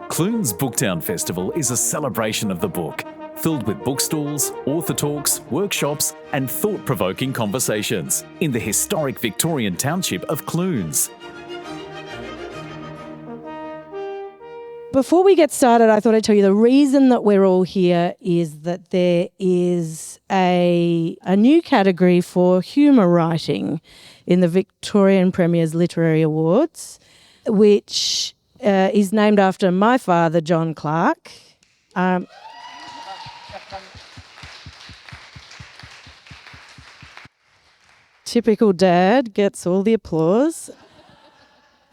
Clunes Booktown Festival is a celebration of the book, filled with bookstalls, author talks, workshops and thought-provoking conversations in the historic Victorian township of Clunes. Before we get started, I thought I'd tell you the reason that we're all here is that there is a new category for humour writing in the Victorian Premier's Literary Awards, which is named after my father, John Clarke. Typical dad gets all the applause.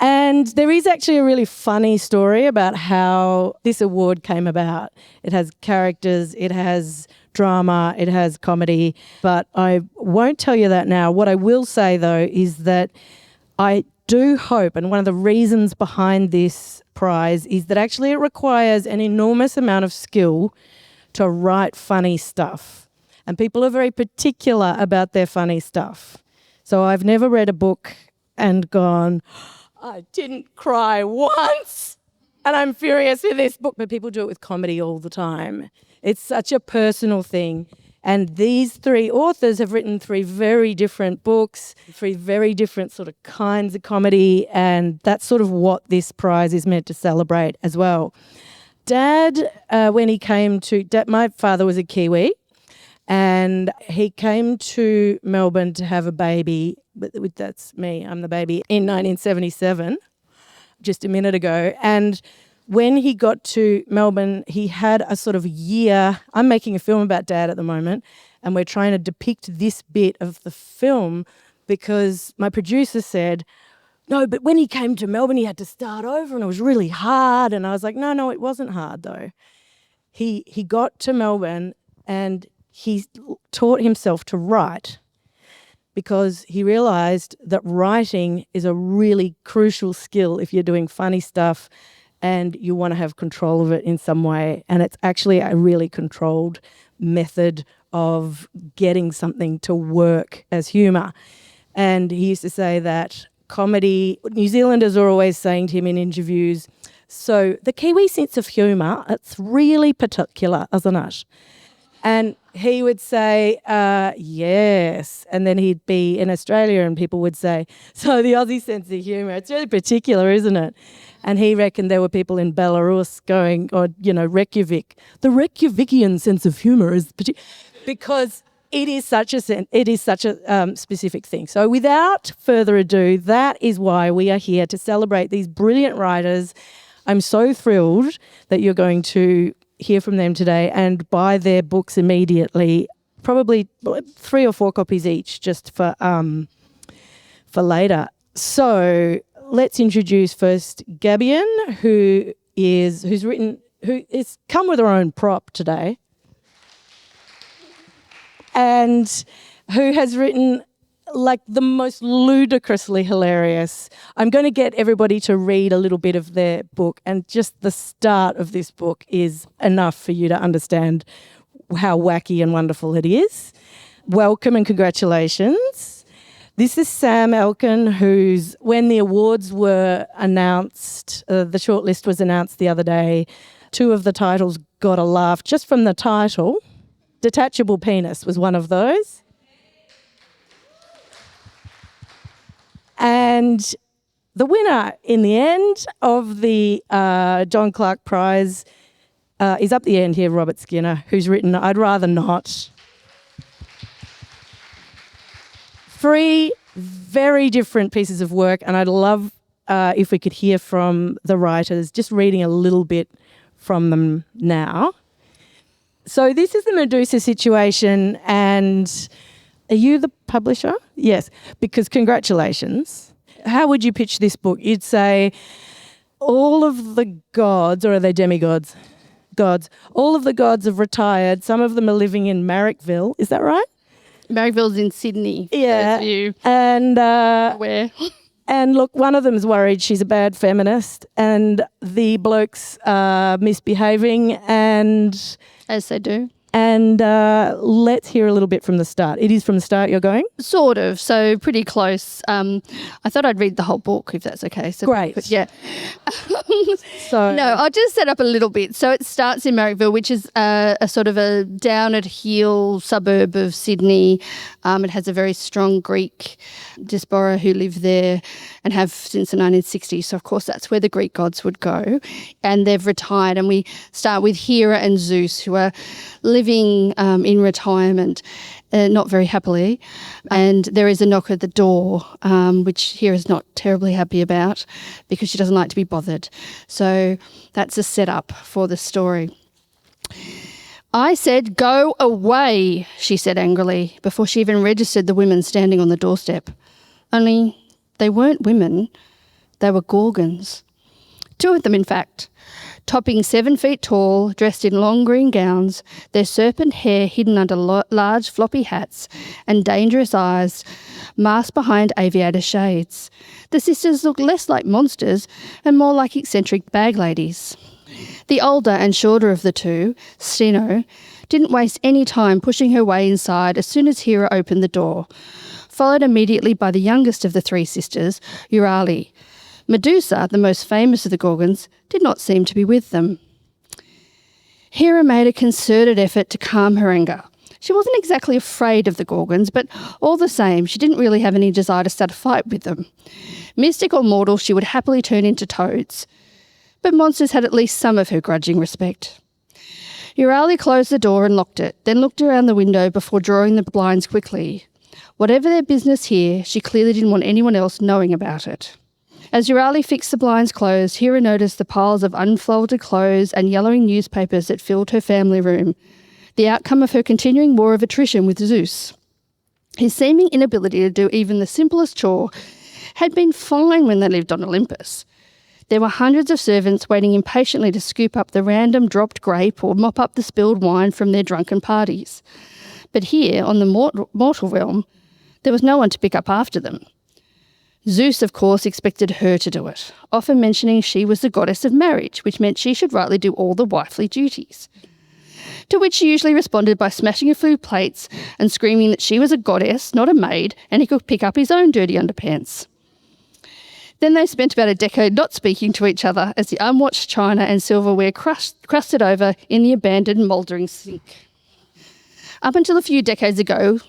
And there is actually a really funny story about how this award came about. It has characters, it has drama, it has comedy, but I won't tell you that now. What I will say, though, is that I do hope, and one of the reasons behind this prize is that actually it requires an enormous amount of skill to write funny stuff. And people are very particular about their funny stuff. So I've never read a book and gone, I didn't cry once and I'm furious with this book. But people do it with comedy all the time. It's such a personal thing. And these three authors have written three very different books, three very different sort of kinds of comedy. And that's sort of what this prize is meant to celebrate as well. Dad, when he came to, my father was a Kiwi and he came to Melbourne to have a baby. That's me, I'm the baby, in 1977, just a minute ago. And when he got to Melbourne, he had a sort of year. I'm making a film about Dad at the moment, and we're trying to depict this bit of the film because my producer said, no, but when he came to Melbourne, he had to start over and it was really hard. And I was like, no, it wasn't hard though. He got to Melbourne and he taught himself to write, because he realised that writing is a really crucial skill if you're doing funny stuff and you want to have control of it in some way. And it's actually a really controlled method of getting something to work as humour. And he used to say that comedy, New Zealanders are always saying to him in interviews, so the Kiwi sense of humour, it's really particular, isn't it? And he would say, yes. And then he'd be in Australia and people would say, so the Aussie sense of humour, it's really particular, isn't it? And he reckoned there were people in Belarus going, or, Reykjavik. The Reykjavikian sense of humour is because it is such a specific thing. So without further ado, that is why we are here to celebrate these brilliant writers. I'm so thrilled that you're going to hear from them today and buy their books immediately, probably 3 or 4 copies each, just for later. So let's introduce first Gabiann, who is come with her own prop today, and who has written like the most ludicrously hilarious. I'm going to get everybody to read a little bit of their book, and just the start of this book is enough for you to understand how wacky and wonderful it is. Welcome and congratulations. This is Sam Elkin, when the awards were announced, the shortlist was announced the other day, 2 of the titles got a laugh just from the title. Detachable Penis was one of those. And the winner in the end of the John Clarke Prize is up the end here, Robert Skinner, who's written I'd Rather Not. 3 very different pieces of work, and I'd love if we could hear from the writers, just reading a little bit from them now. So this is the Medusa situation, and are you the publisher? Yes, because congratulations. How would you pitch this book? You'd say all of the gods, or are they demigods? Gods. All of the gods have retired. Some of them are living in Marrickville. Is that right? Marrickville's in Sydney. Yeah. And where? And look, one of them's worried she's a bad feminist, and the blokes are misbehaving, and as they do. And let's hear a little bit from the start. It is from the start you're going? Sort of, so pretty close. I thought I'd read the whole book, if that's okay. So great. Yeah. So No, I'll just set up a little bit. So it starts in Marrickville, which is a sort of a down-at-heel suburb of Sydney. It has a very strong Greek diaspora who live there and have since the 1960s. So, of course, that's where the Greek gods would go. And they've retired. And we start with Hera and Zeus, who are living in retirement, not very happily. And there is a knock at the door, which Hera's not terribly happy about because she doesn't like to be bothered. So that's a setup for the story. I said, "Go away," she said angrily, before she even registered the women standing on the doorstep. Only they weren't women, they were Gorgons. 2 of them, in fact, topping 7 feet tall, dressed in long green gowns, their serpent hair hidden under large floppy hats and dangerous eyes masked behind aviator shades. The sisters looked less like monsters and more like eccentric bag ladies. The older and shorter of the 2, Steno, didn't waste any time pushing her way inside as soon as Hera opened the door, followed immediately by the youngest of the 3 sisters, Euryale. Medusa, the most famous of the Gorgons, did not seem to be with them. Hera made a concerted effort to calm her anger. She wasn't exactly afraid of the Gorgons, but all the same, she didn't really have any desire to start a fight with them. Mystic or mortal, she would happily turn into toads. But monsters had at least some of her grudging respect. Euryale closed the door and locked it, then looked around the window before drawing the blinds quickly. Whatever their business here, she clearly didn't want anyone else knowing about it. As Euryale fixed the blinds closed, Hera noticed the piles of unfolded clothes and yellowing newspapers that filled her family room, the outcome of her continuing war of attrition with Zeus. His seeming inability to do even the simplest chore had been fine when they lived on Olympus. There were hundreds of servants waiting impatiently to scoop up the random dropped grape or mop up the spilled wine from their drunken parties. But here, on the mortal realm, there was no one to pick up after them. Zeus, of course, expected her to do it, often mentioning she was the goddess of marriage, which meant she should rightly do all the wifely duties. To which she usually responded by smashing a few plates and screaming that she was a goddess, not a maid, and he could pick up his own dirty underpants. Then they spent about a decade not speaking to each other as the unwatched china and silverware crusted over in the abandoned mouldering sink. Up until a few decades ago,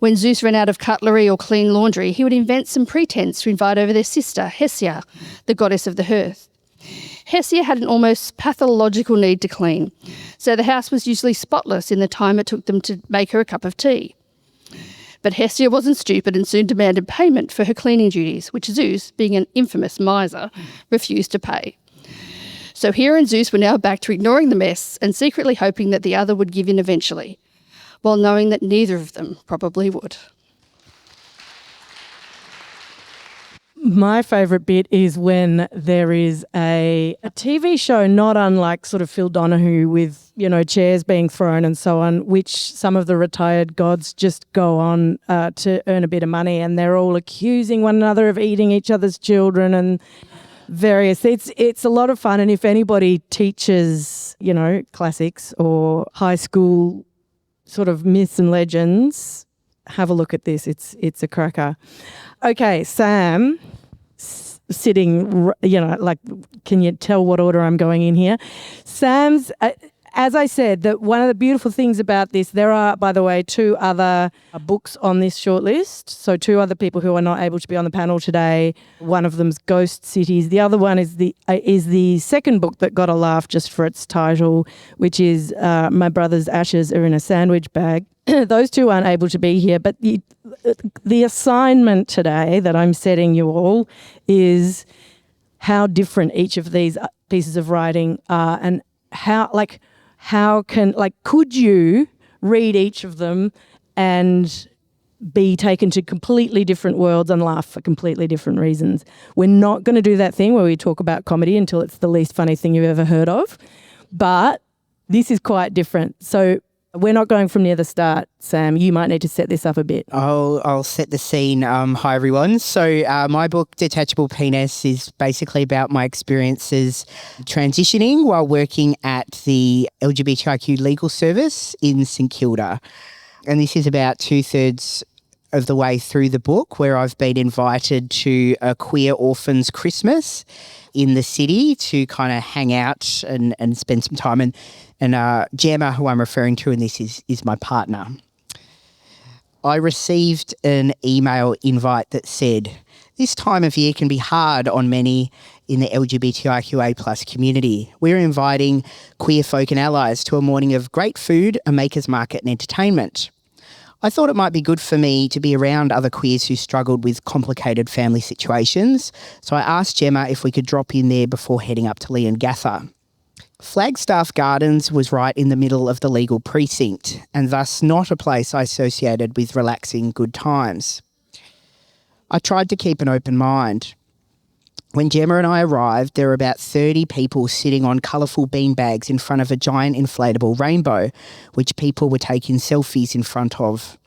when Zeus ran out of cutlery or clean laundry, he would invent some pretense to invite over their sister, Hestia, the goddess of the hearth. Hestia had an almost pathological need to clean, so the house was usually spotless in the time it took them to make her a cup of tea. But Hestia wasn't stupid and soon demanded payment for her cleaning duties, which Zeus, being an infamous miser, refused to pay. So Hera and Zeus were now back to ignoring the mess and secretly hoping that the other would give in eventually, while knowing that neither of them probably would. My favourite bit is when there is a TV show not unlike sort of Phil Donahue with, you know, chairs being thrown and so on, which some of the retired gods just go on to earn a bit of money, and they're all accusing one another of eating each other's children and various. It's a lot of fun, and if anybody teaches, you know, classics or high school sort of myths and legends, have a look at this. It's a cracker. Okay, Sam, sitting, you know, like, can you tell what order I'm going in here? Sam's, as I said, that one of the beautiful things about this, there are, by the way, 2 other books on this shortlist. So 2 other people who are not able to be on the panel today. One of them's Ghost Cities. The other one is the second book that got a laugh just for its title, which is My Brother's Ashes Are in a Sandwich Bag. Those 2 aren't able to be here, but the assignment today that I'm setting you all is how different each of these pieces of writing are, and could you read each of them and be taken to completely different worlds and laugh for completely different reasons? We're not going to do that thing where we talk about comedy until it's the least funny thing you've ever heard of, but this is quite different. So we're not going from near the start, Sam. You might need to set this up a bit. I'll set the scene. Hi, everyone. So my book, Detachable Penis, is basically about my experiences transitioning while working at the LGBTIQ legal service in St Kilda. And this is about 2/3 of the way through the book, where I've been invited to a queer orphans Christmas in the city to kind of hang out and spend some time. And Gemma, who I'm referring to in this, is my partner. I received an email invite that said, "This time of year can be hard on many in the LGBTIQA plus community. We're inviting queer folk and allies to a morning of great food, a maker's market and entertainment." I thought it might be good for me to be around other queers who struggled with complicated family situations, so I asked Gemma if we could drop in there before heading up to Leongatha. Flagstaff Gardens was right in the middle of the legal precinct, and thus not a place I associated with relaxing good times. I tried to keep an open mind. When Gemma and I arrived, there were about 30 people sitting on colourful beanbags in front of a giant inflatable rainbow, which people were taking selfies in front of.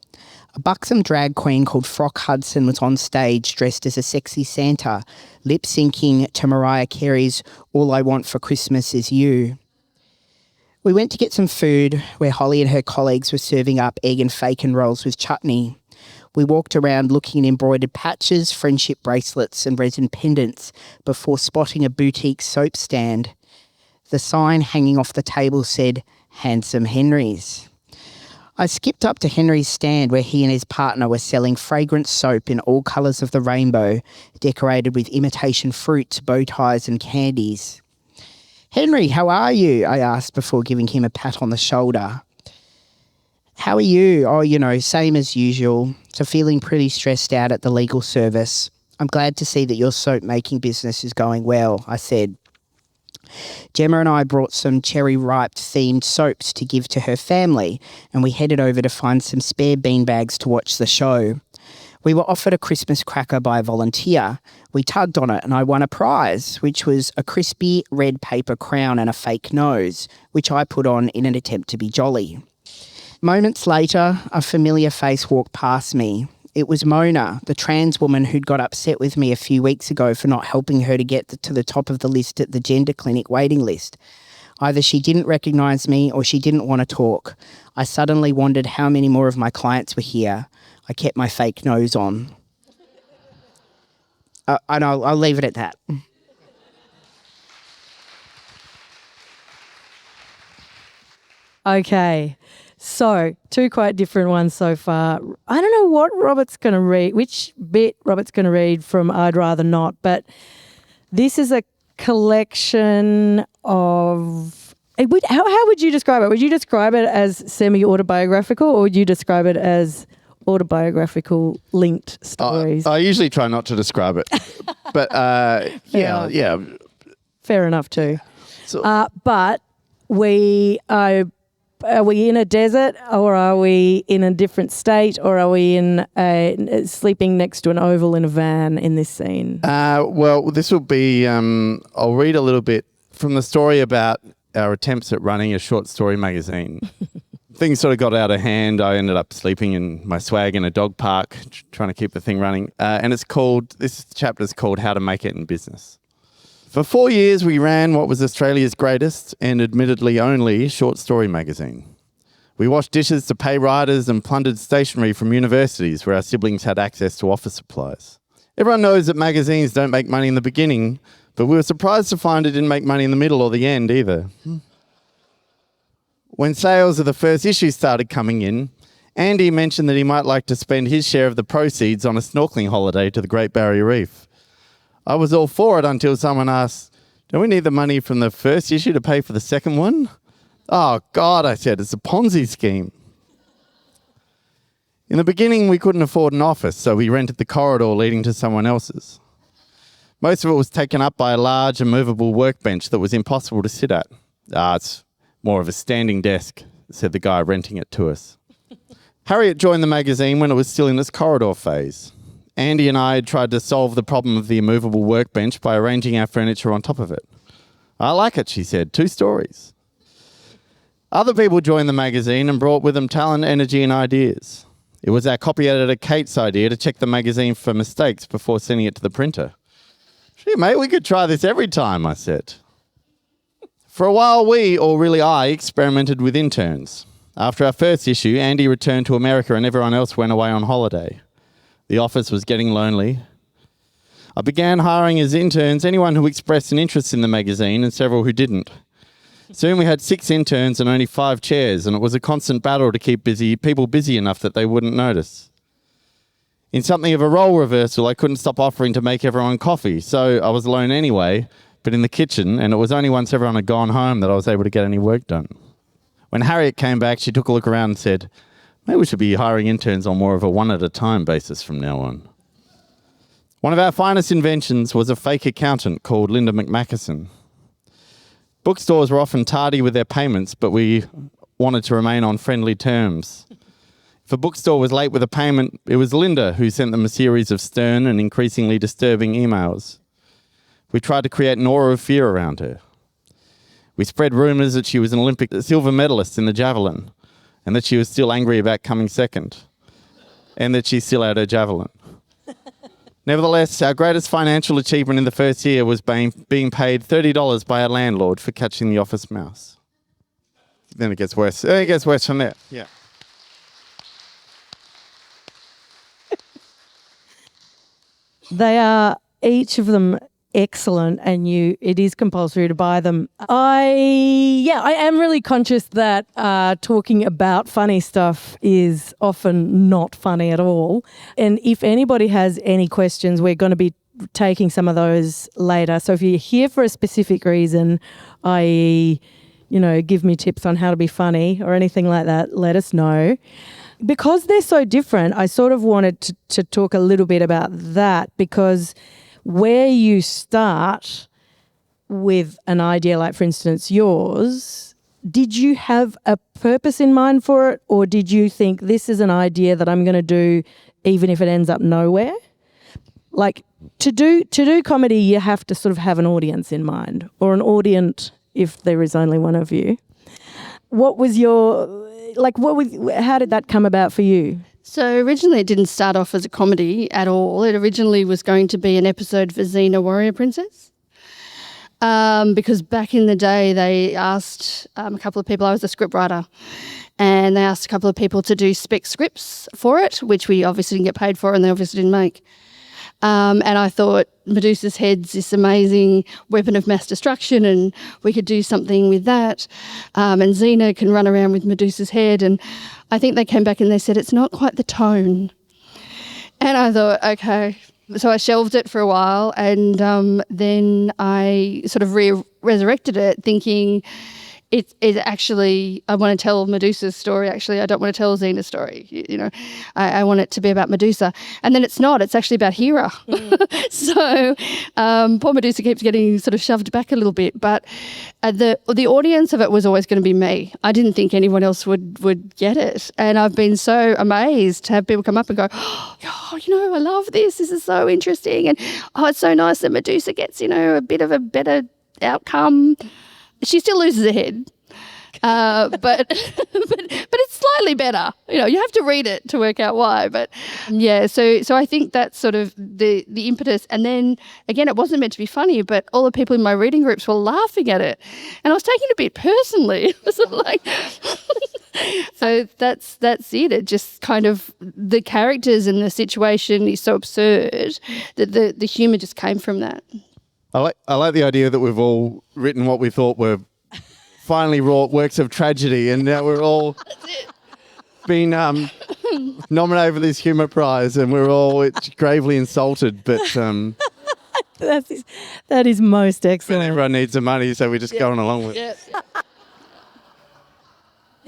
A buxom drag queen called Frock Hudson was on stage dressed as a sexy Santa, lip-syncing to Mariah Carey's "All I Want for Christmas Is You." We went to get some food where Holly and her colleagues were serving up egg and bacon rolls with chutney. We walked around looking at embroidered patches, friendship bracelets and resin pendants before spotting a boutique soap stand. The sign hanging off the table said, "Handsome Henry's." I skipped up to Henry's stand where he and his partner were selling fragrant soap in all colours of the rainbow, decorated with imitation fruits, bow ties and candies. "Henry, how are you?" I asked before giving him a pat on the shoulder. "How are you?" "Oh, same as usual. So feeling pretty stressed out at the legal service. I'm glad to see that your soap-making business is going well," I said. Gemma and I brought some cherry-ripe themed soaps to give to her family, and we headed over to find some spare beanbags to watch the show. We were offered a Christmas cracker by a volunteer. We tugged on it and I won a prize, which was a crispy red paper crown and a fake nose, which I put on in an attempt to be jolly. Moments later, a familiar face walked past me. It was Mona, the trans woman who'd got upset with me a few weeks ago for not helping her to get to the top of the list at the gender clinic waiting list. Either she didn't recognise me or she didn't want to talk. I suddenly wondered how many more of my clients were here. I kept my fake nose on. And I'll leave it at that. Okay, so 2 quite different ones so far. I don't know what Robert's going to read, which bit Robert's going to read from I'd Rather Not, but this is a collection of... How would you describe it? Would you describe it as semi-autobiographical or would you describe it as autobiographical linked stories? I usually try not to describe it, but yeah. Fair enough too. So, but are we in a desert or are we in a different state or are we in sleeping next to an oval in a van in this scene? well, this will be, I'll read a little bit from the story about our attempts at running a short story magazine. Things sort of got out of hand. I ended up sleeping in my swag in a dog park, trying to keep the thing running. And this chapter is called How to Make It in Business. For 4 years, we ran what was Australia's greatest and admittedly only short story magazine. We washed dishes to pay writers and plundered stationery from universities where our siblings had access to office supplies. Everyone knows that magazines don't make money in the beginning, but we were surprised to find it didn't make money in the middle or the end either. When sales of the first issue started coming in, Andy mentioned that he might like to spend his share of the proceeds on a snorkeling holiday to the Great Barrier Reef. I was all for it until someone asked, "Don't we need the money from the first issue to pay for the second one?" "Oh, God," I said, "it's a Ponzi scheme." In the beginning, we couldn't afford an office, so we rented the corridor leading to someone else's. Most of it was taken up by a large and movable workbench that was impossible to sit at. It's more of a standing desk, said the guy renting it to us. Harriet joined the magazine when it was still in its corridor phase. Andy and I had tried to solve the problem of the immovable workbench by arranging our furniture on top of it. "I like it," she said, 2 stories. Other people joined the magazine and brought with them talent, energy and ideas. It was our copy editor Kate's idea to check the magazine for mistakes before sending it to the printer. "Gee, mate, we could try this every time," I said. For a while, I experimented with interns. After our first issue, Andy returned to America and everyone else went away on holiday. The office was getting lonely. I began hiring as interns anyone who expressed an interest in the magazine and several who didn't. Soon we had 6 interns and only 5 chairs, and it was a constant battle to keep people busy enough that they wouldn't notice. In something of a role reversal, I couldn't stop offering to make everyone coffee, so I was alone anyway, but in the kitchen, and it was only once everyone had gone home that I was able to get any work done. When Harriet came back, she took a look around and said, maybe we should be hiring interns on more of a one-at-a-time basis from now on. One of our finest inventions was a fake accountant called Linda McMacherson. Bookstores were often tardy with their payments, but we wanted to remain on friendly terms. If a bookstore was late with a payment, it was Linda who sent them a series of stern and increasingly disturbing emails. We tried to create an aura of fear around her. We spread rumours that she was an Olympic silver medalist in the javelin, and that she was still angry about coming second, and that she still had her javelin. Nevertheless, our greatest financial achievement in the first year was being paid $30 by our landlord for catching the office mouse. Then it gets worse. It gets worse from there. Yeah. They are, each of them, excellent, and it is compulsory to buy them. I am really conscious that talking about funny stuff is often not funny at all. And if anybody has any questions, we're going to be taking some of those later. So if you're here for a specific reason, i.e., give me tips on how to be funny or anything like that, let us know. Because they're so different, I sort of wanted to talk a little bit about that, because where you start with an idea like, for instance, yours, did you have a purpose in mind for it, or did you think this is an idea that I'm going to do even if it ends up nowhere? Like, to do comedy, you have to sort of have an audience in mind, or an audience if there is only one of you. What was how did that come about for you? So originally it didn't start off as a comedy at all. It originally was going to be an episode for Xena Warrior Princess. Because back in the day they asked a couple of people, I was a scriptwriter, and they asked a couple of people to do spec scripts for it, which we obviously didn't get paid for and they obviously didn't make. And I thought Medusa's head's this amazing weapon of mass destruction, and we could do something with that. And Xena can run around with Medusa's head. And I think they came back and they said, it's not quite the tone. And I thought, okay. So I shelved it for a while, and then I sort of resurrected it, thinking it actually, I want to tell Medusa's story. Actually, I don't want to tell Xena's story. I want it to be about Medusa. And then it's not. It's actually about Hera. Mm. So poor Medusa keeps getting sort of shoved back a little bit. But the audience of it was always going to be me. I didn't think anyone else would get it. And I've been so amazed to have people come up and go, oh, I love this. This is so interesting. And, it's so nice that Medusa gets, a bit of a better outcome. She still loses her head, but it's slightly better. You have to read it to work out why. But yeah, so I think that's sort of the impetus. And then again, it wasn't meant to be funny, but all the people in my reading groups were laughing at it, and I was taking it a bit personally. Sort of like, so that's it. It just kind of, the characters and the situation is so absurd that the humour just came from that. I like the idea that we've all written what we thought were finally wrought works of tragedy, and now we're all been nominated for this Humour Prize, and we're all gravely insulted. But that is most excellent. Everyone needs the money, so we're just going along with it.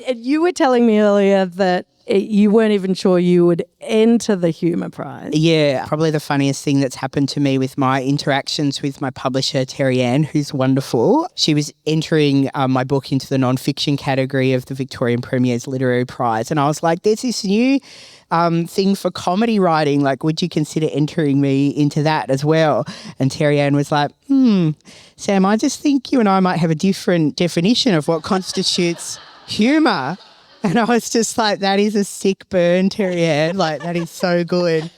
And you were telling me earlier that you weren't even sure you would enter the Humour Prize. Yeah, probably the funniest thing that's happened to me with my interactions with my publisher, Terry Ann, who's wonderful. She was entering my book into the non-fiction category of the Victorian Premier's Literary Prize. And I was like, there's this new thing for comedy writing. Like, would you consider entering me into that as well? And Terry Ann was like, Sam, I just think you and I might have a different definition of what constitutes humour. And I was just like, that is a sick burn, Terry Ann. Like, that is so good.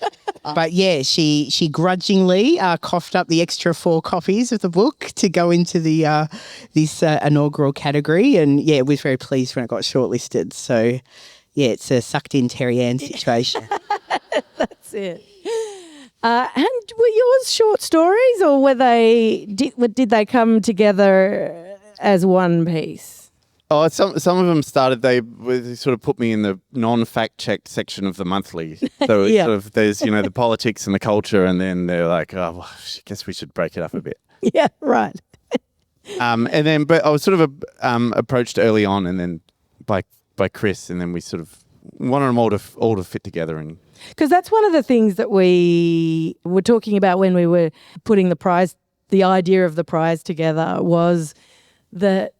But yeah, she grudgingly coughed up the extra 4 copies of the book to go into the this inaugural category. And yeah, was very pleased when it got shortlisted. So yeah, it's a sucked in Terry Ann situation. That's it. And were yours short stories, or were did they come together as one piece? Oh, some of them started. They sort of put me in the non-fact checked section of the monthly. So it's Yeah. sort of there's the politics and the culture, and then they're like, oh, well, I guess we should break it up a bit. Yeah, right. But I was sort of approached early on, and then by Chris, and then we sort of wanted them all to fit together. And Because that's one of the things that we were talking about when we were putting the idea of the prize together, was that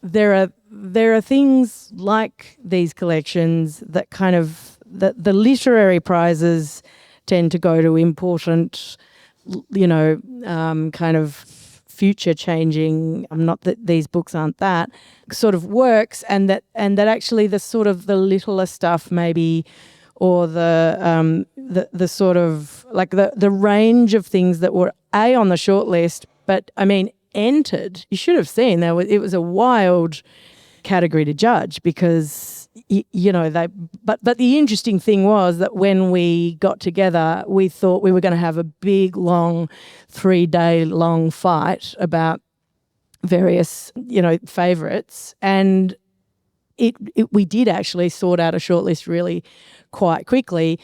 there are things like these collections that kind of the literary prizes tend to go to important, kind of future changing. Not that these books aren't that sort of works, and that actually the sort of the littler stuff maybe, or the sort of like the range of things that were on the shortlist, but I mean entered. You should have seen it was a wild category to judge, because but the interesting thing was that when we got together, we thought we were going to have a big long 3-day long fight about various favorites, and we did actually sort out a shortlist really quite quickly,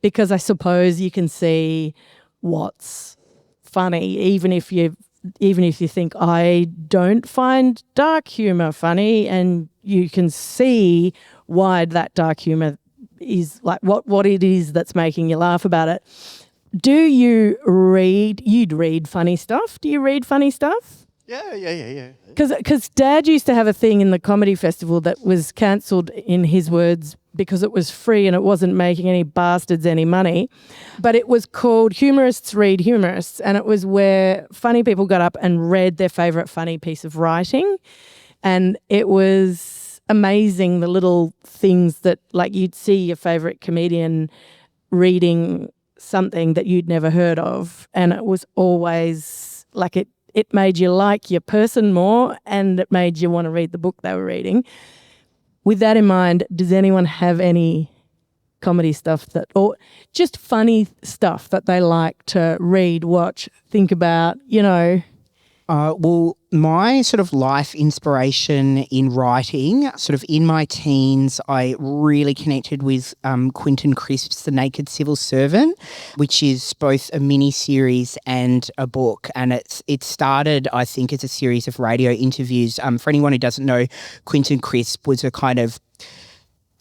because I suppose you can see what's funny, even if you think I don't find dark humour funny, and you can see why that dark humour is, like what it is that's making you laugh about it. You'd read funny stuff? Do you read funny stuff? Yeah. Because Dad used to have a thing in the comedy festival that was cancelled, in his words, because it was free and it wasn't making any bastards any money. But it was called Humorists Read Humorists, and it was where funny people got up and read their favourite funny piece of writing. And it was amazing, the little things that, like, you'd see your favourite comedian reading something that you'd never heard of, and it was always like it made you like your person more, and it made you want to read the book they were reading. With that in mind, does anyone have any comedy stuff or just funny stuff that they like to read, watch, think about, Well, my sort of life inspiration in writing, sort of in my teens, I really connected with Quentin Crisp's The Naked Civil Servant, which is both a mini-series and a book. And it started, I think, as a series of radio interviews. For anyone who doesn't know, Quentin Crisp was a kind of,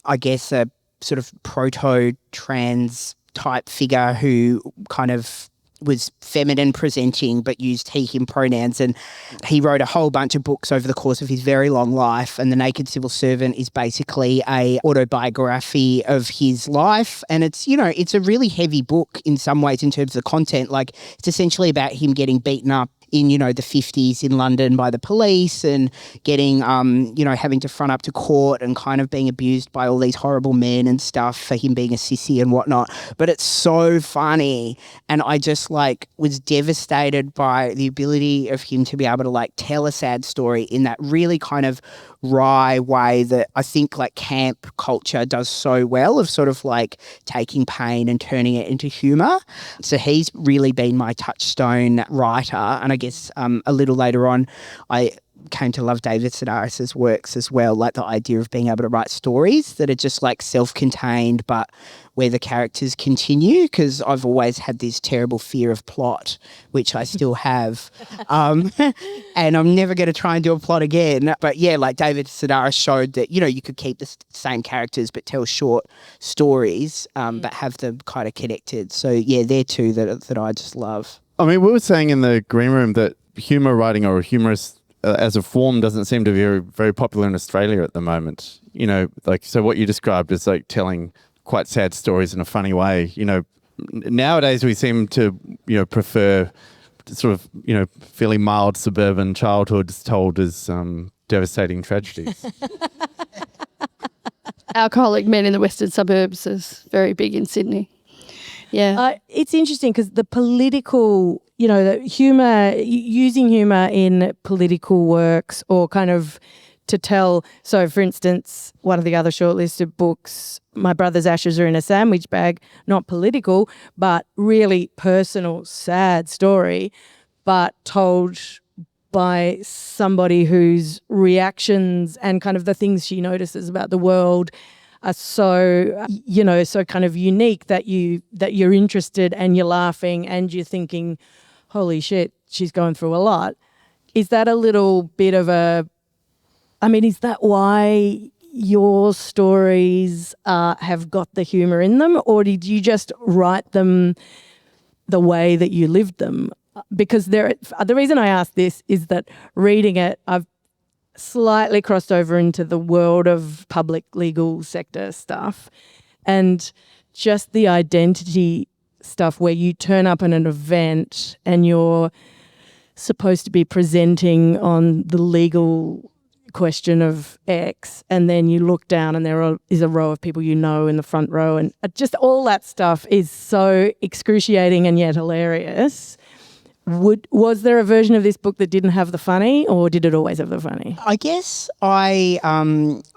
I guess, a sort of proto-trans type figure who kind of was feminine presenting but used he, him pronouns, and he wrote a whole bunch of books over the course of his very long life, and The Naked Civil Servant is basically a autobiography of his life, and it's a really heavy book in some ways in terms of the content. Like, it's essentially about him getting beaten up in, the 50s in London by the police, and getting, having to front up to court and kind of being abused by all these horrible men and stuff for him being a sissy and whatnot. But it's so funny. And I just was devastated by the ability of him to be able to tell a sad story in that really kind of wry way that I think camp culture does so well, of sort of taking pain and turning it into humour. So he's really been my touchstone writer. And I guess a little later on, I came to love David Sedaris's works as well, the idea of being able to write stories that are just self-contained, but where the characters continue, because I've always had this terrible fear of plot, which I still have. And I'm never going to try and do a plot again. But yeah, David Sedaris showed that, you could keep the same characters but tell short stories, but have them kind of connected. So yeah, they're two that I just love. I mean, we were saying in the green room that humour writing or humorous as a form doesn't seem to be very, very popular in Australia at the moment. So what you described is telling quite sad stories in a funny way. Nowadays we seem to, prefer sort of, fairly mild suburban childhoods told as devastating tragedies. Alcoholic men in the western suburbs is very big in Sydney. Yeah. It's interesting because the political, the humour, using humour in political works, or kind of to tell. So, for instance, one of the other shortlisted books, My Brother's Ashes Are in a Sandwich Bag, not political, but really personal, sad story, but told by somebody whose reactions and kind of the things she notices about the world are so, so kind of unique that you're interested and you're laughing and you're thinking, holy shit, she's going through a lot. Is that a little bit of is that why your stories have got the humour in them, or did you just write them the way that you lived them? Because the reason I ask this is that reading it, I've slightly crossed over into the world of public legal sector stuff, and just the identity stuff where you turn up at an event and you're supposed to be presenting on the legal question of X, and then you look down and there is a row of people you know in the front row, and just all that stuff is so excruciating and yet hilarious. Was there a version of this book that didn't have the funny, or did it always have the funny? I guess I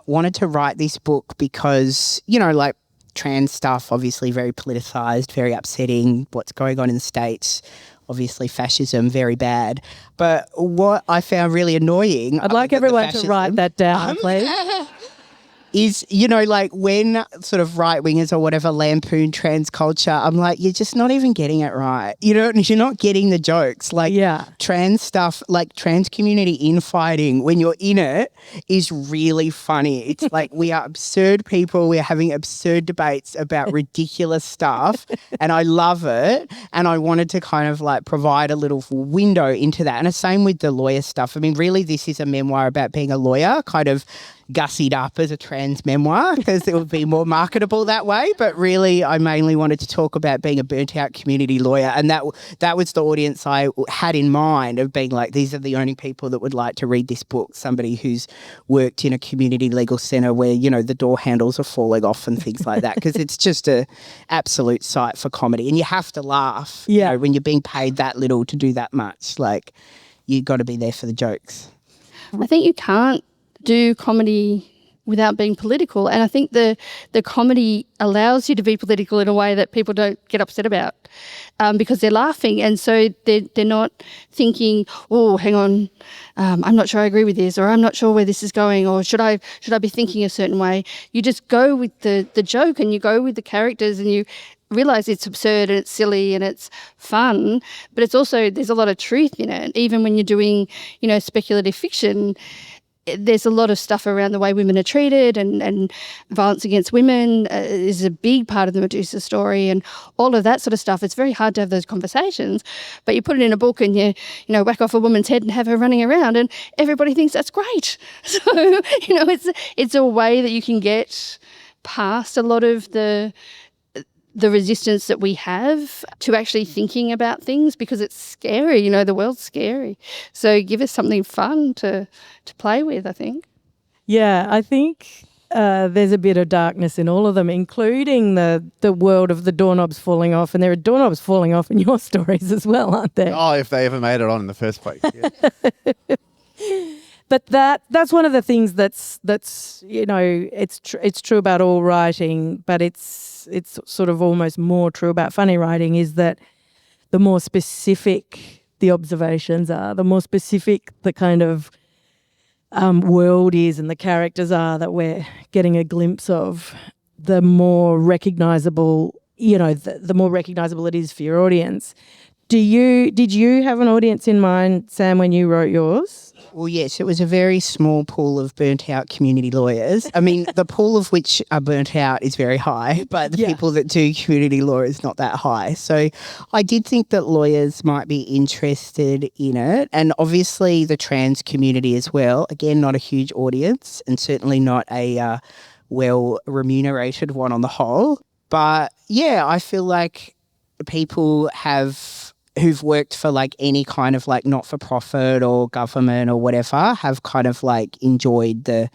wanted to write this book because, like trans stuff, obviously very politicised, very upsetting, what's going on in the States, obviously fascism, very bad. But what I found really annoying... I'd like everyone to write that down, please. Is, like when sort of right-wingers or whatever lampoon trans culture, I'm like, you're just not even getting it right. You're not getting the jokes. Like trans stuff, like trans community infighting, when you're in it, is really funny. It's like we are absurd people. We're having absurd debates about ridiculous stuff, and I love it. And I wanted to kind of like provide a little window into that. And the same with the lawyer stuff. I mean, really, this is a memoir about being a lawyer, kind of gussied up as a trans memoir because it would be more marketable that way. But really, I mainly wanted to talk about being a burnt out community lawyer. And that was the audience I had in mind, of being like, these are the only people that would like to read this book. Somebody who's worked in a community legal centre where, the door handles are falling off and things like that, because it's just a absolute sight for comedy. And you have to laugh when you're being paid that little to do that much. Like, you've got to be there for the jokes. I think you can't do comedy without being political, and I think the comedy allows you to be political in a way that people don't get upset about, because they're laughing, and so they're not thinking, oh, hang on, I'm not sure I agree with this, or I'm not sure where this is going, or should I be thinking a certain way. You just go with the joke, and you go with the characters, and you realise it's absurd and it's silly and it's fun, but it's also, there's a lot of truth in it. Even when you're doing, speculative fiction, there's a lot of stuff around the way women are treated, and violence against women is a big part of the Medusa story, and all of that sort of stuff. It's very hard to have those conversations, but you put it in a book and you whack off a woman's head and have her running around, and everybody thinks that's great. So, it's a way that you can get past a lot of the resistance that we have to actually thinking about things, because it's scary, the world's scary. So give us something fun to play with, I think. Yeah, I think there's a bit of darkness in all of them, including the world of the doorknobs falling off. And there are doorknobs falling off in your stories as well, aren't there? Oh, if they ever made it on in the first place. Yeah. But that's one of the things that's it's true about all writing, but it's sort of almost more true about funny writing, is that the more specific the observations are, the more specific the kind of world is and the characters are that we're getting a glimpse of, the more recognisable, the more recognisable it is for your audience. Did you have an audience in mind, Sam, when you wrote yours? Well, yes, it was a very small pool of burnt-out community lawyers. I mean, the pool of which are burnt out is very high, but the people that do community law is not that high. So I did think that lawyers might be interested in it, and obviously the trans community as well. Again, not a huge audience, and certainly not a well-remunerated one on the whole. But, yeah, I feel like people who've worked for like any kind of like not-for-profit or government or whatever have kind of like enjoyed the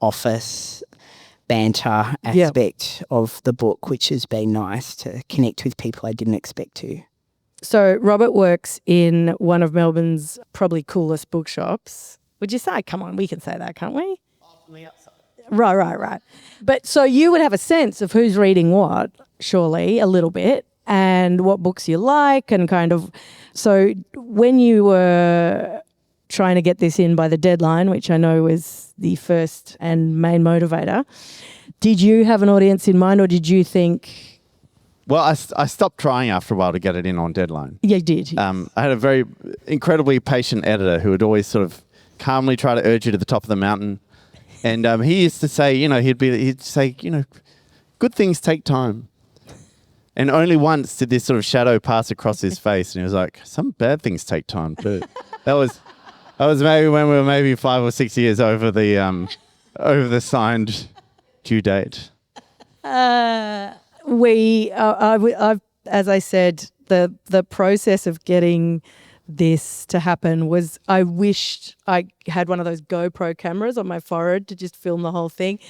office banter aspect of the book, which has been nice to connect with people I didn't expect to. So Robert works in one of Melbourne's probably coolest bookshops. Would you say? Come on, we can say that, can't we? Right. But so you would have a sense of who's reading what, surely, a little bit, and what books you like, and kind of. So when you were trying to get this in by the deadline, which I know was the first and main motivator, did you have an audience in mind, or did you think? Well, I stopped trying after a while to get it in on deadline. Yeah, you did. I had a very incredibly patient editor who would always sort of calmly try to urge you to the top of the mountain. And he used to say, he'd say, good things take time. And only once did this sort of shadow pass across his face, and he was like, some bad things take time too. That was maybe when we were maybe 5 or 6 years over the signed due date. As I said, the process of getting this to happen was, I wished I had one of those GoPro cameras on my forehead to just film the whole thing,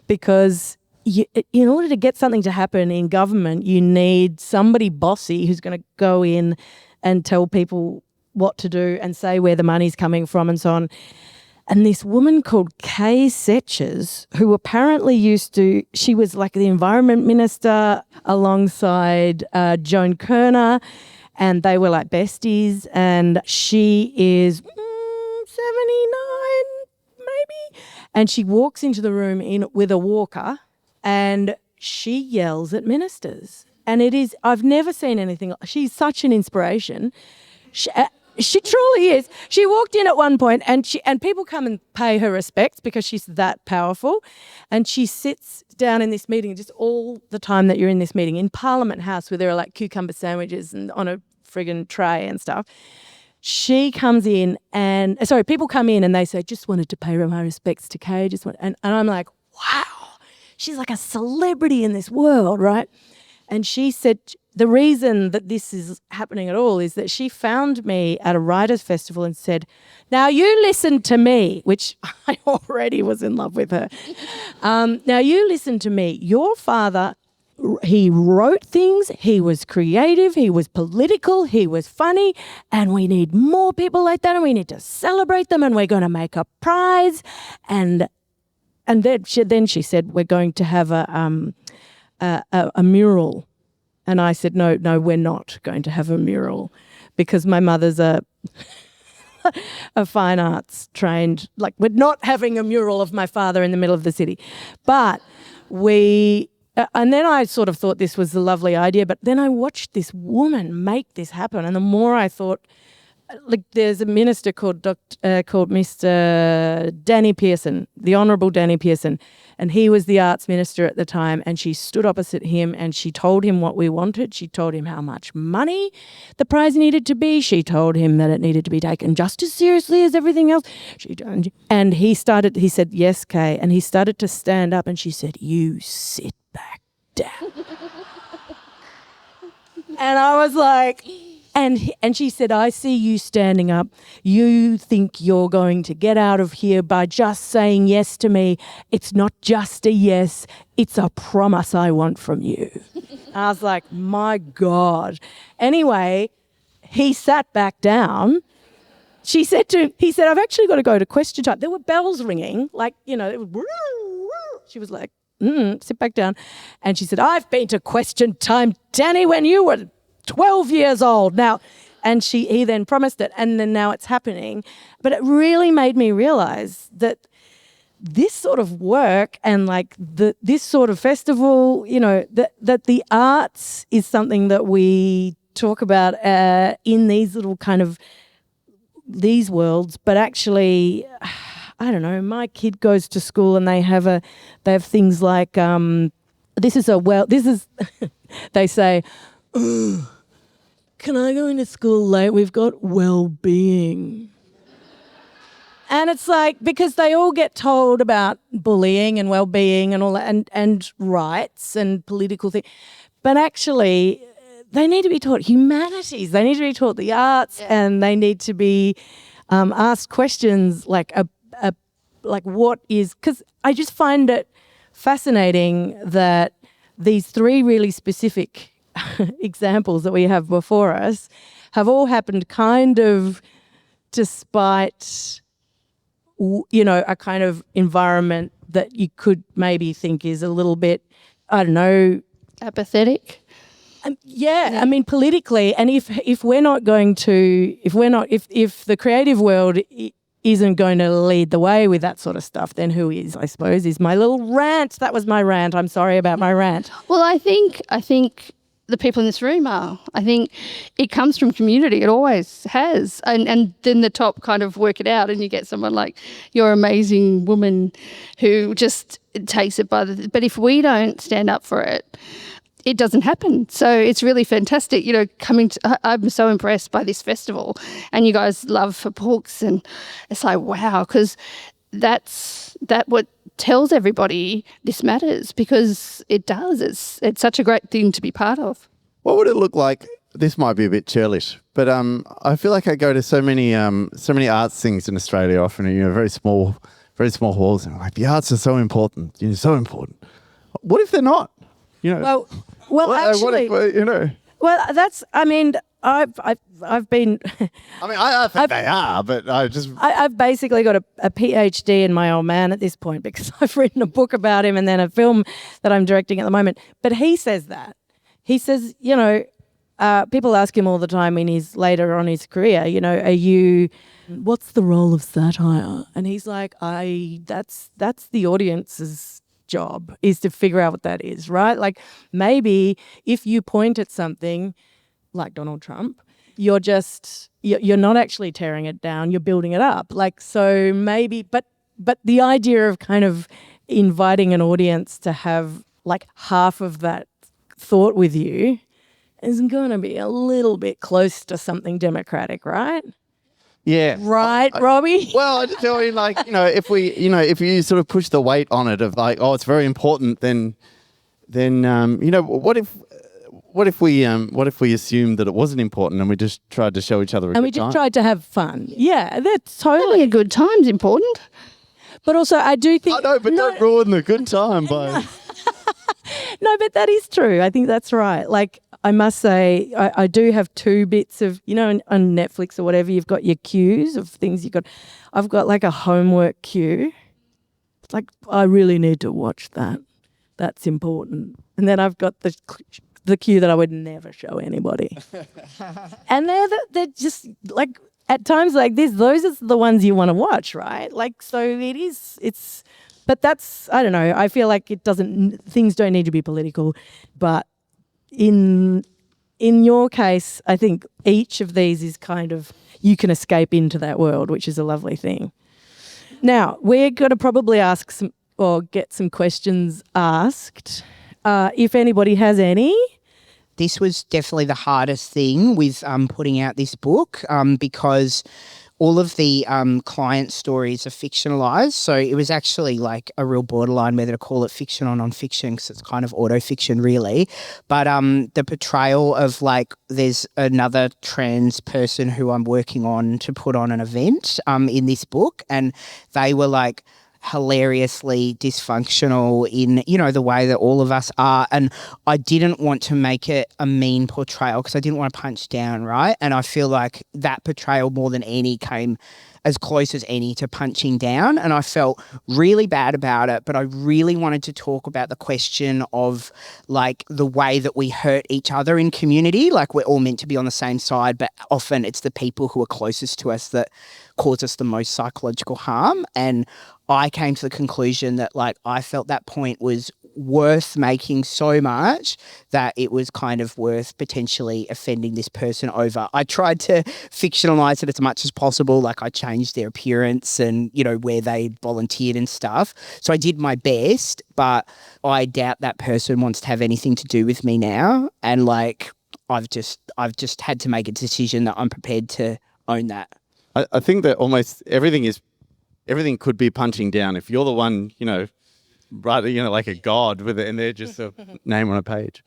because in order to get something to happen in government, you need somebody bossy who's going to go in and tell people what to do and say where the money's coming from and so on. And this woman called Kay Setches, who apparently she was like the environment minister alongside Joan Kerner, and they were like besties, and she is 79 maybe, and she walks into the room with a walker, and she yells at ministers. And I've never seen anything. She's such an inspiration. She truly is. She walked in at one point, and people come and pay her respects because she's that powerful. And she sits down in this meeting just all the time that you're in this meeting in Parliament House, where there are like cucumber sandwiches and on a friggin' tray and stuff. She comes in people come in and they say, just wanted to pay my respects to Kay. And I'm like, wow, she's like a celebrity in this world, right? And she said, the reason that this is happening at all is that she found me at a writers' festival and said, now you listen to me, which I already was in love with her. Now you listen to me. Your father, he wrote things, he was creative, he was political, he was funny, and we need more people like that, and we need to celebrate them, and we're going to make a prize. And then she said, we're going to have a mural. And I said, no, we're not going to have a mural, because my mother's a fine arts trained, like we're not having a mural of my father in the middle of the city. But and then I sort of thought this was a lovely idea, but then I watched this woman make this happen. And the more I thought, like, there's a minister called Mr. Danny Pearson, the Honourable Danny Pearson, and he was the arts minister at the time, and she stood opposite him and she told him what we wanted. She told him how much money the prize needed to be. She told him that it needed to be taken just as seriously as everything else. And he said, yes, Kay, and he started to stand up, and she said, you sit back down. And I was like... And she said, I see you standing up. You think you're going to get out of here by just saying yes to me. It's not just a yes. It's a promise I want from you. I was like, my God. Anyway, he sat back down. He said, I've actually got to go to question time. There were bells ringing, like, it was, she was like, sit back down. And she said, I've been to question time, Danny, when you were 12 years old now. And he then promised it, and then now it's happening. But it really made me realize that this sort of work and like this sort of festival, that the arts is something that we talk about in these little kind of these worlds, but actually, I don't know, my kid goes to school and they have things like they say, can I go into school late? We've got well-being. And it's like, because they all get told about bullying and well-being and all that, and rights and political things. But actually, they need to be taught humanities. They need to be taught the arts, and they need to be asked questions like what is... Because I just find it fascinating that these three really specific examples that we have before us have all happened kind of despite a kind of environment that you could maybe think is a little bit, I don't know, Apathetic. I mean, politically, and if we're not going to, if the creative world isn't going to lead the way with that sort of stuff, then who is, I suppose, is my little rant. That was my rant. I'm sorry about my rant. Well, I think the people in this room are. I think it comes from community. It always has. And then the top kind of work it out, and you get someone like your amazing woman who just takes it by the... But if we don't stand up for it, it doesn't happen. So it's really fantastic, I'm so impressed by this festival and you guys love for books, and it's like, wow, because that what tells everybody this matters, because it does. It's such a great thing to be part of. What would it look like? This might be a bit churlish, but I feel like I go to so many arts things in Australia often, very small halls, and I'm like, the arts are so important, so important. What if they're not? Well, what actually, if, well, that's. I mean, I've been. I mean, I think they are, but I've basically got a PhD in my old man at this point, because I've written a book about him and then a film that I'm directing at the moment. But he says that. He says, people ask him all the time in his later on his career, what's the role of satire? And he's like, that's the audience's job, is to figure out what that is, right? Like, maybe if you point at something like Donald Trump, you're not actually tearing it down, you're building it up. Like, so maybe, but the idea of kind of inviting an audience to have like half of that thought with you is going to be a little bit close to something democratic, right? Yeah. Right, Robbie? Well, I just mean, if you sort of push the weight on it of like, oh, it's very important, then what if we assumed that it wasn't important and we just tried to show each other and we just tried to have fun? Yeah, that's totally a good time's important. But also, I do think... I know, but don't ruin the good time by... No, but that is true. I think that's right. Like, I must say, I do have two bits of, on Netflix or whatever, you've got your cues of things you've got. I've got like a homework cue. It's like, I really need to watch that. That's important. And then I've got the cue that I would never show anybody. And they're just like, at times like this, those are the ones you want to watch, right? Like, so it's... But that's, I don't know, I feel like things don't need to be political. But in your case, I think each of these is kind of, you can escape into that world, which is a lovely thing. Now, we're going to probably get some questions asked, if anybody has any. This was definitely the hardest thing with putting out this book, because all of the client stories are fictionalized. So it was actually like a real borderline whether to call it fiction or non-fiction, because it's kind of auto-fiction really. But the portrayal of like, there's another trans person who I'm working on to put on an event in this book, and they were like hilariously dysfunctional in, the way that all of us are. And I didn't want to make it a mean portrayal because I didn't want to punch down, right? And I feel like that portrayal more than any came as close as any to punching down, and I felt really bad about it. But I really wanted to talk about the question of like the way that we hurt each other in community. Like, we're all meant to be on the same side, but often it's the people who are closest to us that cause us the most psychological harm. And I came to the conclusion that like, I felt that point was worth making so much that it was kind of worth potentially offending this person over. I tried to fictionalize it as much as possible. Like, I changed their appearance and, where they volunteered and stuff. So I did my best, but I doubt that person wants to have anything to do with me now. And like, I've just had to make a decision that I'm prepared to own that. I think that almost everything could be punching down. If you're the one, right, like a god with it, and they're just a name on a page.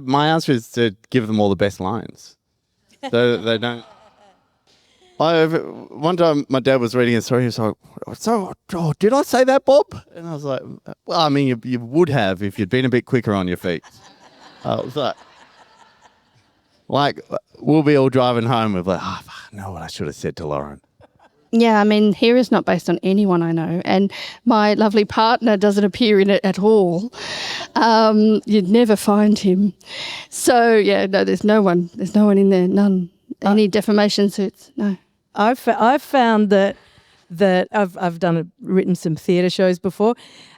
My answer is to give them all the best lines, so they don't. One time, my dad was reading a story. He was like, "So, did I say that, Bob?" And I was like, "Well, I mean, you would have if you'd been a bit quicker on your feet." I was like, we'll be all driving home with like, "Oh, I know what I should have said to Lorin." Yeah, I mean, here is not based on anyone I know, and my lovely partner doesn't appear in it at all. You'd never find him. So, yeah, no, there's no one in there, none. Any defamation suits, no. I've found that I've written some theatre shows before,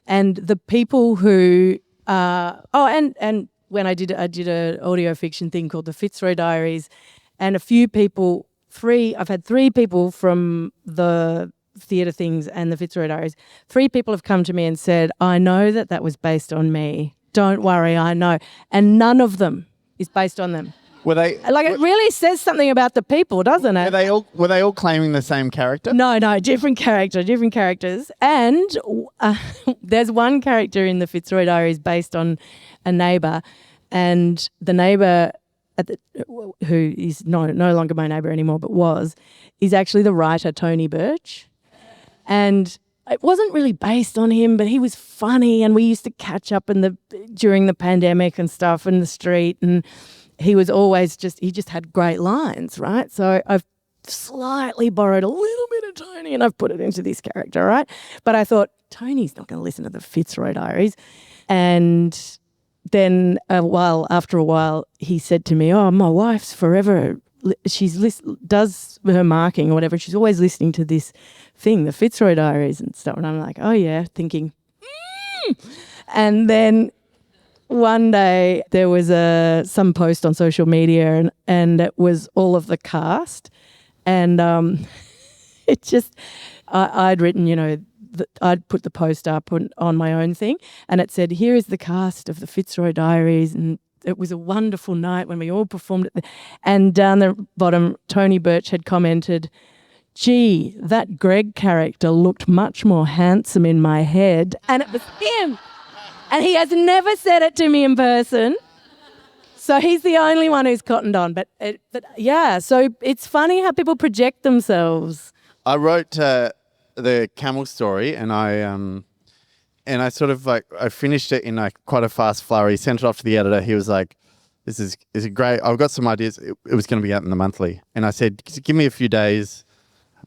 and the people who and when I did an audio fiction thing called the Fitzroy Diaries, and I've had three people from the theatre things and the Fitzroy Diaries. 3 people have come to me and said, "I know that was based on me. Don't worry, I know," and none of them is based on them. Were they It really says something about the people, doesn't it? Were they all claiming the same character? No, different characters. And there's one character in the Fitzroy Diaries based on a neighbour, and the neighbour, who is no longer my neighbour anymore, but is actually the writer Tony Birch. And it wasn't really based on him, but he was funny, and we used to catch up during the pandemic and stuff in the street, and he was always he just had great lines, right? So I've slightly borrowed a little bit of Tony and I've put it into this character, right? But I thought, Tony's not going to listen to the Fitzroy Diaries. And then after a while, he said to me, "Oh, my wife's forever, does her marking or whatever. She's always listening to this thing, the Fitzroy Diaries and stuff." And I'm like, "Oh yeah," thinking, And then one day there was some post on social media and it was all of the cast, and it just I'd written, I'd put the post up on my own thing, and it said, "Here is the cast of the Fitzroy Diaries, and it was a wonderful night when we all performed it." And down the bottom, Tony Birch had commented, "Gee, that Greg character looked much more handsome in my head," and it was him. And he has never said it to me in person. So he's the only one who's cottoned on. But yeah, so it's funny how people project themselves. I wrote the camel story, and I sort of I finished it in quite a fast flurry, sent it off to the editor. He was like, this is great. I've got some ideas. It was going to be out in the monthly. And I said, give me a few days.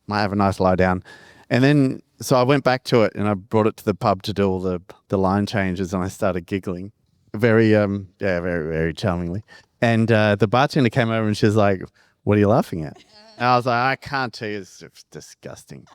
Might have a nice lie down. And then, so I went back to it and I brought it to the pub to do all the line changes, and I started giggling. Very, very, very charmingly. And the bartender came over and she was like, "What are you laughing at?" And I was like, "I can't tell you. It's disgusting."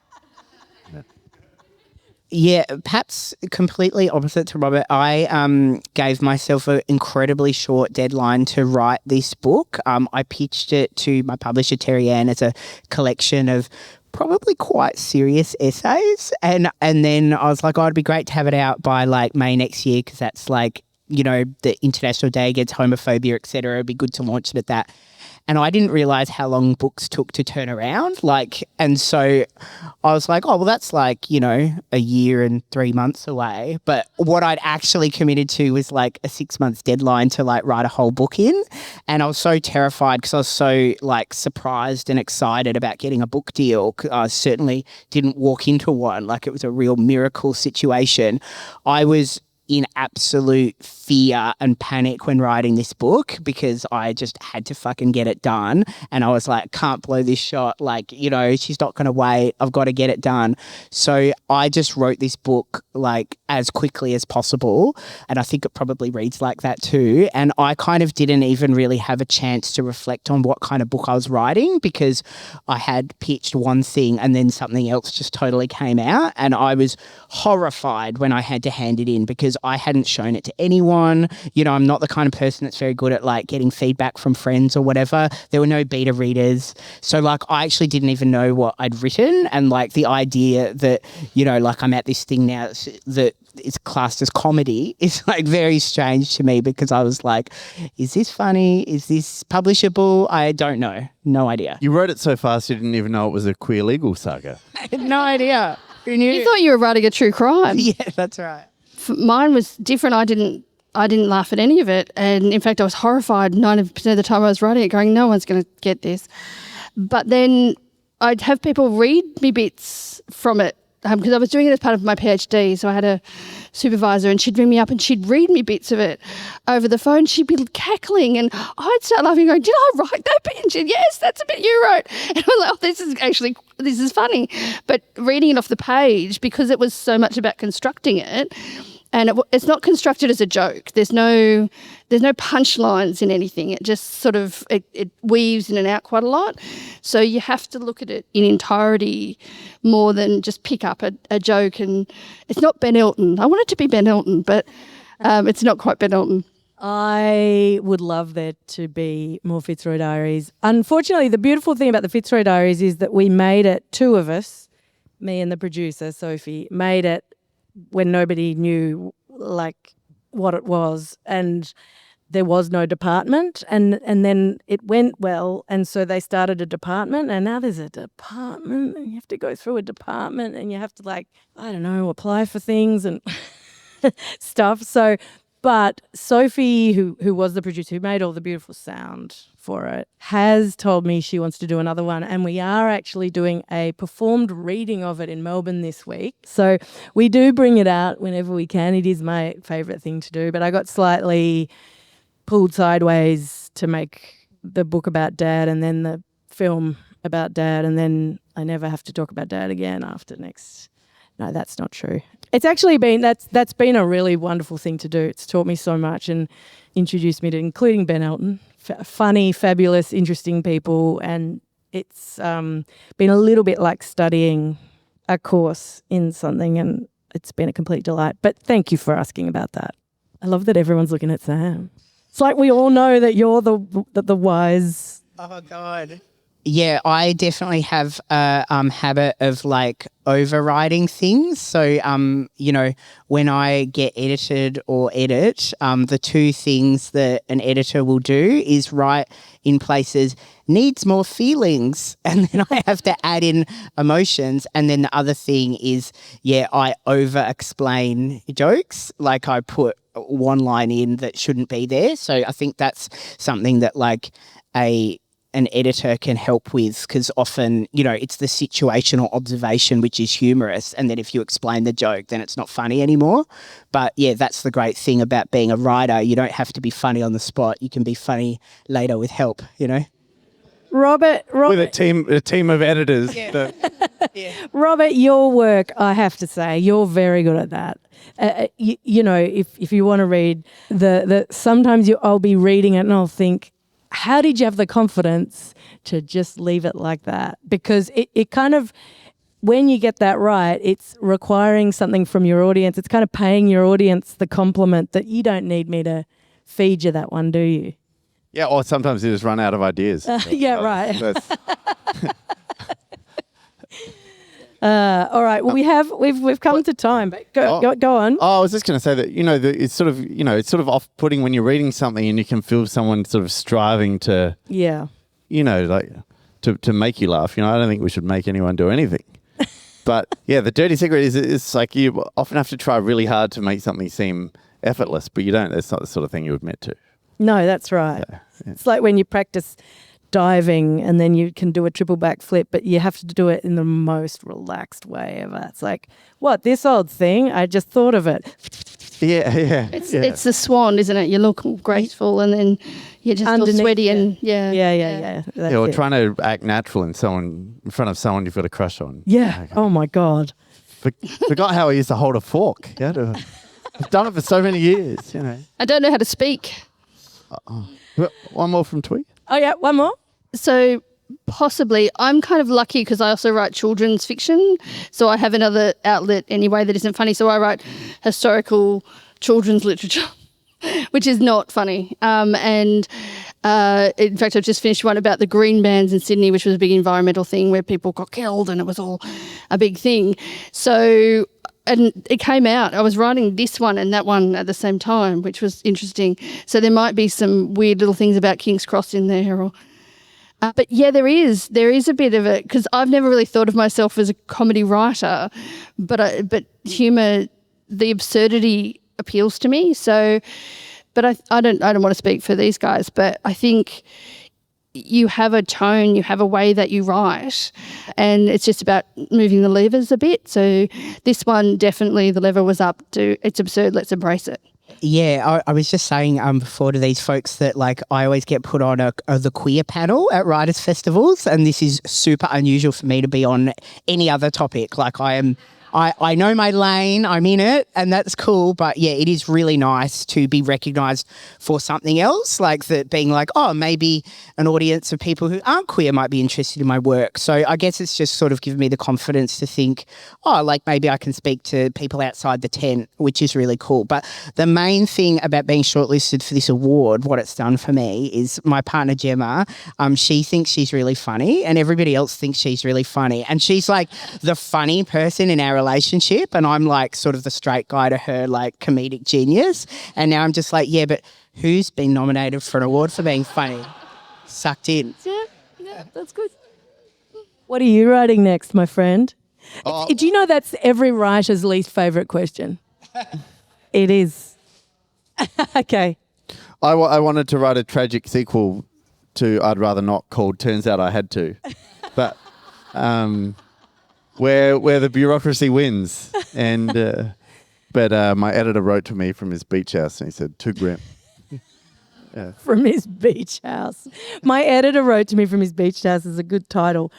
Yeah, perhaps completely opposite to Robert. I gave myself an incredibly short deadline to write this book. I pitched it to my publisher, Terry Ann, as a collection of probably quite serious essays. And then I was like, "Oh, it'd be great to have it out by May next year, because that's the International Day Against Homophobia, etc. It'd be good to launch it at that." And I didn't realise how long books took to turn around. And so I was like, "Oh, well, that's a year and 3 months away." But what I'd actually committed to was a 6 months deadline to write a whole book in. And I was so terrified because I was so surprised and excited about getting a book deal. I certainly didn't walk into one. It was a real miracle situation. I was in absolute fear and panic when writing this book, because I just had to fucking get it done. And I was like, "Can't blow this shot. She's not going to wait. I've got to get it done." So I just wrote this book as quickly as possible. And I think it probably reads like that too. And I kind of didn't even really have a chance to reflect on what kind of book I was writing, because I had pitched one thing and then something else just totally came out. And I was horrified when I had to hand it in, because I hadn't shown it to anyone. I'm not the kind of person that's very good at getting feedback from friends or whatever. There were no beta readers. So I actually didn't even know what I'd written. And the idea that, I'm at this thing now that is classed as comedy is very strange to me, because I was like, is this funny? Is this publishable? I don't know. No idea. You wrote it so fast you didn't even know it was a queer legal saga. I had no idea. Who knew? You thought you were writing a true crime. Yeah, that's right. Mine was different. I didn't laugh at any of it. And in fact, I was horrified 90% of the time I was writing it, going, "No one's going to get this." But then I'd have people read me bits from it because I was doing it as part of my PhD. So I had a supervisor and she'd ring me up and she'd read me bits of it over the phone. She'd be cackling and I'd start laughing going, did I write that bit? And she'd, yes, that's a bit you wrote. And I was like, oh, this is funny. But reading it off the page, because it was so much about constructing it, and it's not constructed as a joke. There's no punchlines in anything. It just sort of it weaves in and out quite a lot. So you have to look at it in entirety more than just pick up a joke. And it's not Ben Elton. I want it to be Ben Elton, but it's not quite Ben Elton. I would love there to be more Fitzroy Diaries. Unfortunately, the beautiful thing about the Fitzroy Diaries is that we made it, two of us, me and the producer, Sophie, made it when nobody knew what it was, and there was no department, and then it went well, and so they started a department, and now there's a department, and you have to go through a department, and you have to apply for things and stuff. So, but Sophie, who was the producer, who made all the beautiful sound for it, has told me she wants to do another one, and we are actually doing a performed reading of it in Melbourne this week. So we do bring it out whenever we can. It is my favourite thing to do, but I got slightly pulled sideways to make the book about Dad and then the film about Dad, and then I never have to talk about Dad again after next. No, that's not true. It's actually been, that's been a really wonderful thing to do. It's taught me so much and introduced me to, including Ben Elton, funny, fabulous, interesting people, and it's been a little bit like studying a course in something, and it's been a complete delight. But thank you for asking about that. I love that everyone's looking at Sam. It's like we all know that you're the wise. Oh, God. Yeah, I definitely have a habit of overriding things. So, when I get edited or edit, the two things that an editor will do is write in places needs more feelings, and then I have to add in emotions. And then the other thing is, I over-explain jokes. Like I put one line in that shouldn't be there. So I think that's something that an editor can help with, because often, it's the situational observation which is humorous, and then if you explain the joke, then it's not funny anymore. But that's the great thing about being a writer. You don't have to be funny on the spot. You can be funny later with help, Robert. With a team of editors. Yeah. Robert, your work, I have to say, you're very good at that. If you want to read sometimes I'll be reading it and I'll think, how did you have the confidence to just leave it like that? Because it kind of, when you get that right, it's requiring something from your audience. It's kind of paying your audience the compliment that you don't need me to feed you that one, do you? Yeah, or sometimes you just run out of ideas. Right. All right. Well, we've come to time, but go on. Oh, I was just going to say that it's sort of off-putting when you're reading something and you can feel someone sort of striving to to make you laugh. I don't think we should make anyone do anything. But the dirty secret is it's like you often have to try really hard to make something seem effortless, but you don't. That's not the sort of thing you admit to. No, that's right. Yeah. It's like when you practice diving and then you can do a triple backflip, but you have to do it in the most relaxed way ever. It's like, what, this old thing? I just thought of it. Yeah. It's the swan, isn't it? You look graceful and then you're just all sweaty and Yeah. Or trying to act natural in front of someone you've got a crush on. Yeah. Oh my God. Forgot how I used to hold a fork. I've done it for so many years. I don't know how to speak. One more from Twee. Oh yeah, one more. So possibly, I'm kind of lucky because I also write children's fiction, so I have another outlet anyway that isn't funny. So I write historical children's literature, which is not funny. In fact, I've just finished one about the green bans in Sydney, which was a big environmental thing where people got killed and it was all a big thing. So. And it came out. I was writing this one and that one at the same time, which was interesting. So there might be some weird little things about King's Cross in there. But there is a bit of it, because I've never really thought of myself as a comedy writer, but humour, the absurdity appeals to me. So, but I don't want to speak for these guys, but I think you have a tone, you have a way that you write, and it's just about moving the levers a bit. So this one, definitely the lever was up to it's absurd, let's embrace it. Yeah, I was just saying before to these folks that like I always get put on the queer panel at writers' festivals, and this is super unusual for me to be on any other topic. Like I know my lane, I'm in it, and that's cool. But yeah, it is really nice to be recognised for something else, like that being like, oh, maybe an audience of people who aren't queer might be interested in my work. So I guess it's just sort of given me the confidence to think, oh, like maybe I can speak to people outside the tent, which is really cool. But the main thing about being shortlisted for this award, what it's done for me is my partner Gemma, she thinks she's really funny and everybody else thinks she's really funny. And she's like the funny person in our relationship, and I'm like sort of the straight guy to her like comedic genius. And now I'm just like, yeah, but who's been nominated for an award for being funny? Sucked in. Yeah, that's good. What are you writing next, my friend? Oh. Do you know that's every writer's least favourite question? It is. Okay. I wanted to write a tragic sequel to I'd Rather Not, called Turns Out I Had To. But where the bureaucracy wins. And but my editor wrote to me from his beach house and he said, too grim. From his beach house. My editor wrote to me from his beach house is a good title.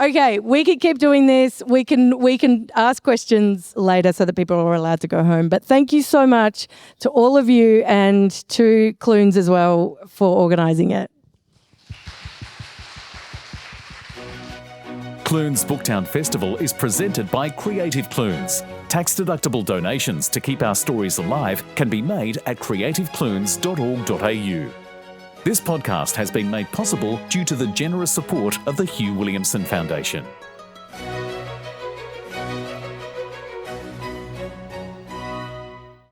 Okay, we can keep doing this. We can ask questions later so that people are allowed to go home. But thank you so much to all of you and to Clunes as well for organising it. Clunes Booktown Festival is presented by Creative Clunes. Tax-deductible donations to keep our stories alive can be made at creativeclunes.org.au. This podcast has been made possible due to the generous support of the Hugh Williamson Foundation.